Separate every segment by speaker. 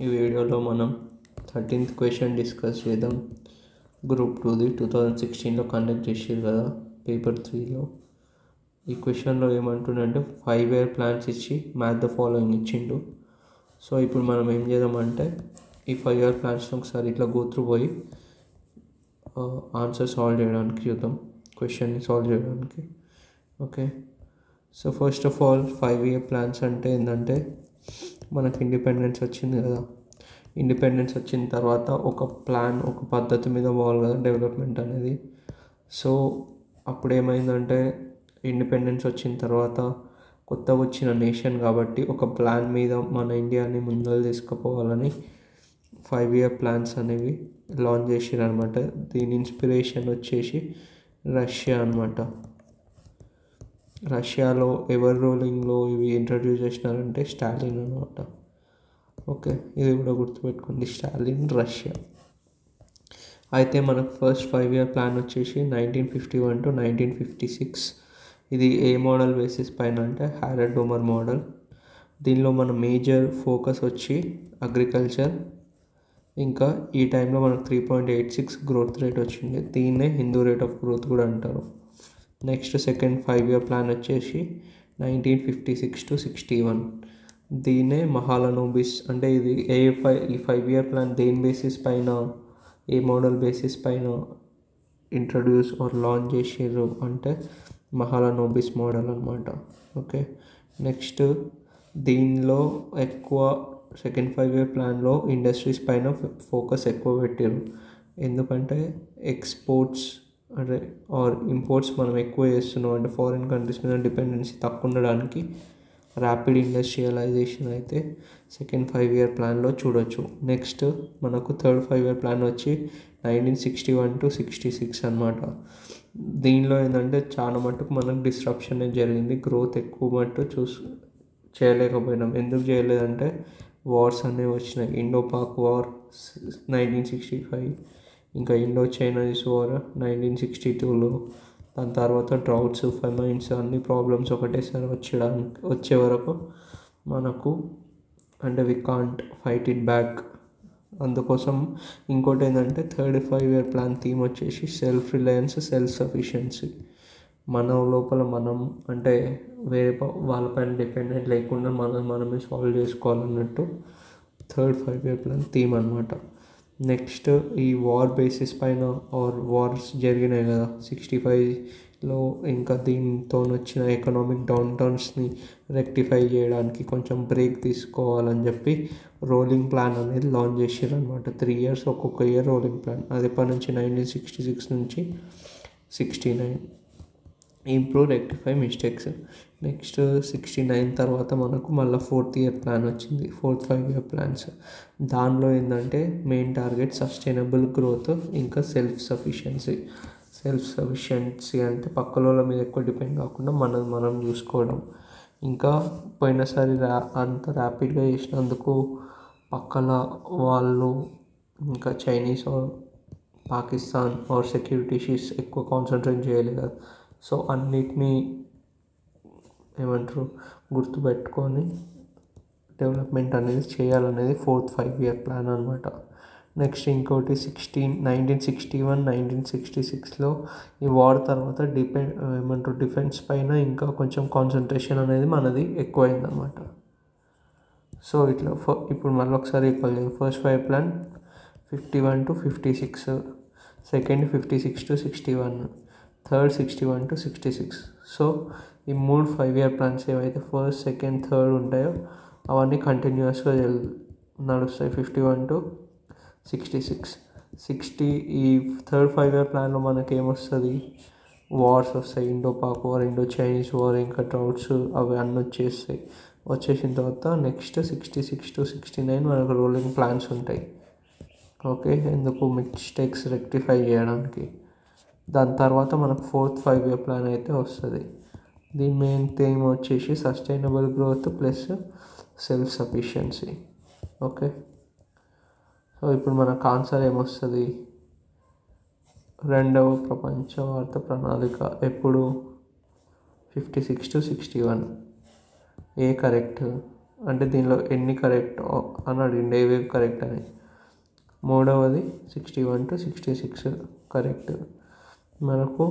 Speaker 1: ఈ వీడియోలో మనం 13th క్వశ్చన్ డిస్కస్ చేద్దాం. గ్రూప్ 2ది 2016లో కండక్ట్ చేసారు కదా పేపర్ 3లో. ఈ క్వశ్చన్లో ఏమంటుండంటే 5 year ప్లాన్స్ ఇచ్చి మ్యాథ్ ద ఫాలోయింగ్ ఇచ్చిండు. సో ఇప్పుడు మనం ఏం చేద్దామంటే ఈ 5 year ప్లాన్స్ని ఒకసారి ఇట్లా గోత్రు పోయి ఆన్సర్ సాల్వ్ చేయడానికి చూద్దాం, క్వశ్చన్ని సాల్వ్ చేయడానికి. Okay, so first of all 5 year plans అంటే ఏంటంటే మనకి ఇండిపెండెన్స్ వచ్చింది కదా. ఇండిపెండెన్స్ వచ్చిన తర్వాత ఒక ప్లాన్, ఒక పద్ధతి మీద పోవాలి కదా డెవలప్మెంట్ అనేది. సో అప్పుడు ఏమైందంటే ఇండిపెండెన్స్ వచ్చిన తర్వాత కొత్తగా వచ్చిన నేషన్ కాబట్టి ఒక ప్లాన్ మీద మన ఇండియాని ముందర తీసుకుపోవాలని 5 year ప్లాన్స్ అనేవి లాంచ్ చేసారు అనమాట. దీని ఇన్స్పిరేషన్ వచ్చేసి రష్యా అనమాట. రష్యాలో ఎవరు రూలింగ్లో ఇవి ఇంట్రడ్యూస్ చేసినారంటే స్టాలిన్ అనమాట. ఓకే, ఇది కూడా గుర్తుపెట్టుకోండి, స్టాలిన్, రష్యా. అయితే మనకు ఫస్ట్ 5 year ప్లాన్ వచ్చేసి 1951 to 1956. ఇది ఏ మోడల్ బేసిస్ పైన అంటే హారడ్-డోమర్ మోడల్. దీనిలో మన మేజర్ ఫోకస్ వచ్చి అగ్రికల్చర్. ఇంకా ఈ టైంలో మనకు 3.86 గ్రోత్ రేట్ వచ్చింది. దీన్నే హిందూ రేట్ ఆఫ్ గ్రోత్ కూడా అంటారు. నెక్స్ట్ సెకండ్ 5 year ప్లాన్ వచ్చేసి 1956 to 61. దీన్నే మహాలనోబిస్. అంటే ఇది ఈ 5 year ప్లాన్ దేని బేసిస్ పైన, ఏ మోడల్ బేసిస్ పైన ఇంట్రడ్యూస్ ఆర్ లాంచ్ చేసారు అంటే మహాలనోబిస్ మోడల్ అనమాట. ఓకే, నెక్స్ట్ దీనిలో ఎక్కువ సెకండ్ 5 year ప్లాన్లో ఇండస్ట్రీస్ పైన ఫోకస్ ఎక్కువ పెట్టారు. ఎందుకంటే ఎక్స్పోర్ట్స్ అంటే ఆర్ ఇంపోర్ట్స్ మనం ఎక్కువ చేస్తున్నాం అంటే ఫారిన్ కంట్రీస్ మీద డిపెండెన్సీ తక్కువ ఉండడానికి ర్యాపిడ్ ఇండస్ట్రియలైజేషన్ అయితే సెకండ్ 5 year ప్లాన్లో చూడొచ్చు. నెక్స్ట్ మనకు థర్డ్ 5 year ప్లాన్ వచ్చి 1961 to 66 అనమాట. దీనిలో ఏంటంటే చాలా మటుకు మనకు డిస్ట్రప్షన్ జరిగింది, గ్రోత్ ఎక్కువ మట్టు చేయలేకపోయినాం. ఎందుకు చేయలేదంటే వార్స్ అనేవి వచ్చినాయి. ఇండో-పాక్ వార్ 1965, ఇంకా ఇండో చైనీస్ వార్ 1962లో. దాని తర్వాత డ్రౌట్స్, ఫెమైన్స్, అన్ని ప్రాబ్లమ్స్ ఒకటేసారి వచ్చే వరకు మనకు అంటే we can't fight it back. అందుకోసం ఇంకోటి ఏంటంటే థర్డ్ 5 year ప్లాన్ థీమ్ వచ్చేసి సెల్ఫ్ రిలయన్స్, సెల్ఫ్ సఫిషియన్సీ. మన లోపల మనం అంటే వేరే వాళ్ళపైన డిపెండెంట్ లేకుండా మనమే సాల్వ్ చేసుకోవాలన్నట్టు థర్డ్ 5 year ప్లాన్ థీమ్ అనమాట. నెక్స్ట్ ఈ వార్ బేసిస్ పైన ఆర్ వార్స్ జరిగినాయి కదా 65లో. ఇంకా దీంతో వచ్చిన ఎకనామిక్ డౌన్ టర్న్స్ని రెక్టిఫై చేయడానికి కొంచెం బ్రేక్ తీసుకోవాలని చెప్పి రోలింగ్ ప్లాన్ అనేది లాంచ్ చేసారు అనమాట. 3 years ఒక్కొక్క ఇయర్ రోలింగ్ ప్లాన్. అది ఎప్పటి నుంచి 1966 నుంచి 69. Improve, rectify mistakes. నెక్స్ట్ 69 తర్వాత మనకు మళ్ళీ 4th year ప్లాన్ వచ్చింది, ఫోర్త్ 5 year ప్లాన్స్. దానిలో ఏంటంటే మెయిన్ టార్గెట్ సస్టైనబుల్ గ్రోత్, ఇంకా సెల్ఫ్ సఫిషియన్సీ. సెల్ఫ్ సఫిషియన్సీ అంటే పక్కల మీద ఎక్కువ డిపెండ్ కాకుండా మనం చూసుకోవడం. ఇంకా పోయినసారి అంత ర్యాపిడ్గా చేసినందుకు పక్కల వాళ్ళు ఇంకా Chinese or Pakistan or security issues ఎక్కువ కాన్సన్ట్రేట్ చేయలేదు కదా. సో అన్నిటినీ ఏమంటారు గుర్తుపెట్టుకొని డెవలప్మెంట్ అనేది చేయాలనేది 4th 5 year ప్లాన్ అనమాట. నెక్స్ట్ ఇంకోటి 1961, 1966లో ఈ వార్ తర్వాత డిఫెన్స్ పైన ఇంకా కొంచెం కాన్సన్ట్రేషన్ అనేది మనది ఎక్కువైంది అనమాట. సో ఇట్లా ఇప్పుడు మళ్ళీ ఒకసారి first 5 plan 51 to 56, second 56 to 61, third 61 to 66. So ఈ 3 5 year ప్లాన్స్ ఏవైతే ఫస్ట్, సెకండ్, థర్డ్ ఉంటాయో అవన్నీ కంటిన్యూస్గా నడుస్తాయి 51 to 66. ఈ థర్డ్ 5 year ప్లాన్లో మనకి ఏమొస్తుంది, వార్స్ వస్తాయి. Indo-Pak war, Indo Chinese war, ఇంకా డ్రౌట్స్, అవి అన్నీ వచ్చేసిన తర్వాత నెక్స్ట్ 66 to 69 మనకు రోలింగ్ ప్లాన్స్ ఉంటాయి. ఓకే, ఎందుకు మిస్టేక్స్ రెక్టిఫై చేయడానికి. దాని తర్వాత మనకు ఫోర్త్ 5 year ప్లాన్ అయితే వస్తుంది. దీని మెయిన్ థీమ్ వచ్చేసి sustainable growth plus self sufficiency. Okay, so ఇప్పుడు మనకు ఆన్సర్ ఏమొస్తుంది, రెండవ ప్రపంచ వార్త ప్రణాళిక ఎప్పుడు 56 to 61. A correct. అంటే దీనిలో ఎన్ని కరెక్ట్ అని అడిగింది, ఏవేవి కరెక్ట్ అని. మూడవది 61 to 66 కరెక్ట్. మనకు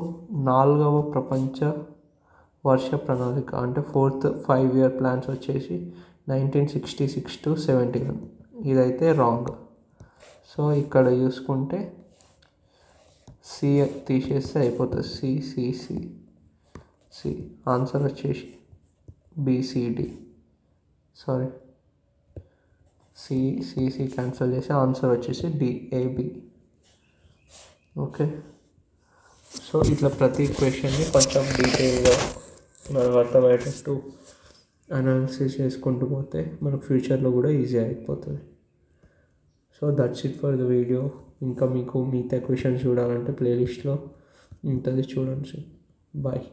Speaker 1: 4వ ప్రపంచ వర్ష ప్రణాళిక అంటే 4th 5-year ప్లాన్స్ వచ్చేసి 1966 to 71. ఇదైతే రాంగ్. సో ఇక్కడ చూసుకుంటే సి తీసేస్తే అయిపోతుంది. సి ఆన్సర్ వచ్చేసి బిసిడి. సారీ, సి క్యాన్సిల్ చేసి ఆన్సర్ వచ్చేసి డిఏబి. ఓకే, సో ఇట్లా ప్రతి క్వశ్చన్ని కొంచెం డీటెయిల్గా మనకు అర్థమయ్యేటట్టు అనాలిసిస్ చేసుకుంటూ పోతే మనకు ఫ్యూచర్లో కూడా ఈజీ అయిపోతుంది. So that's it for the video. ఇంకా మీకు మిగతా క్వశ్చన్స్ చూడాలంటే ప్లేలిస్ట్లో ఉంటుంది, చూడండి. బాయ్.